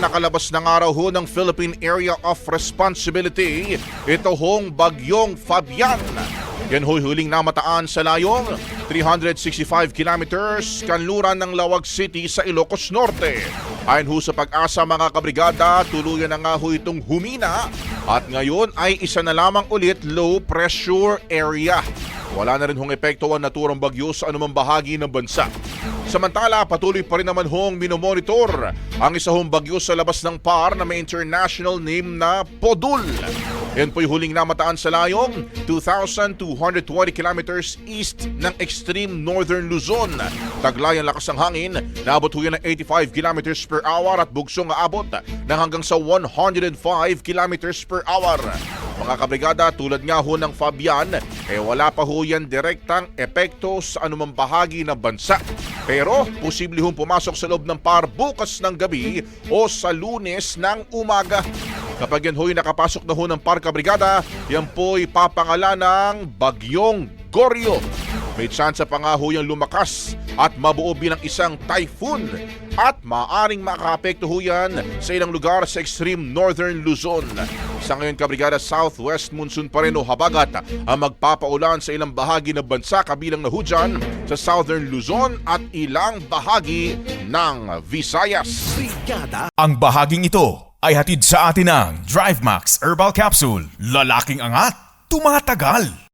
Nakalabas na nga raw ho ng Philippine Area of Responsibility, ito hong bagyong Fabian. Yan ho'y huling namataan sa layong 365 kilometers kanluran ng Lawag City sa Ilocos Norte. Ayon ho sa Pag-asa mga kabrigada, tuluyan na nga ho itong humina at ngayon ay isa na lamang ulit low pressure area. Wala na rin hong epekto ang naturang bagyo sa anumang bahagi ng bansa. Samantala, patuloy pa rin naman hong minomonitor ang isa hong bagyo sa labas ng PAR na may international name na Podul. Yan po'y huling namataan sa layong 2,220 kilometers east ng extreme northern Luzon. Taglay ang lakas ng hangin, naabot ho yan ng 85 kilometers per hour at bugsong aabot ng hanggang sa 105 kilometers per hour. Mga kabrigada, tulad nga ho ng Fabian, wala pa ho yan direktang epekto sa anumang bahagi ng bansa. Pero posible hong pumasok sa loob ng PAR bukas ng gabi o sa Lunes ng umaga. Kapag yan ho'y nakapasok na ho ng PAR kabrigada, yan po'y papangalan ng Bagyong Goryo. May tsansa pa nga ho yung lumakas at mabuo bilang isang typhoon at maaring makaapekto ho yan sa ilang lugar sa extreme northern Luzon. Sa ngayon kabrigada, southwest monsoon pa rin o habagat ang magpapaulan sa ilang bahagi ng bansa kabilang na ho dyan sa southern Luzon at ilang bahagi ng Visayas. Ang bahaging ito ay hatid sa atin ng DriveMax Herbal Capsule. Lalaking angat, tumatagal.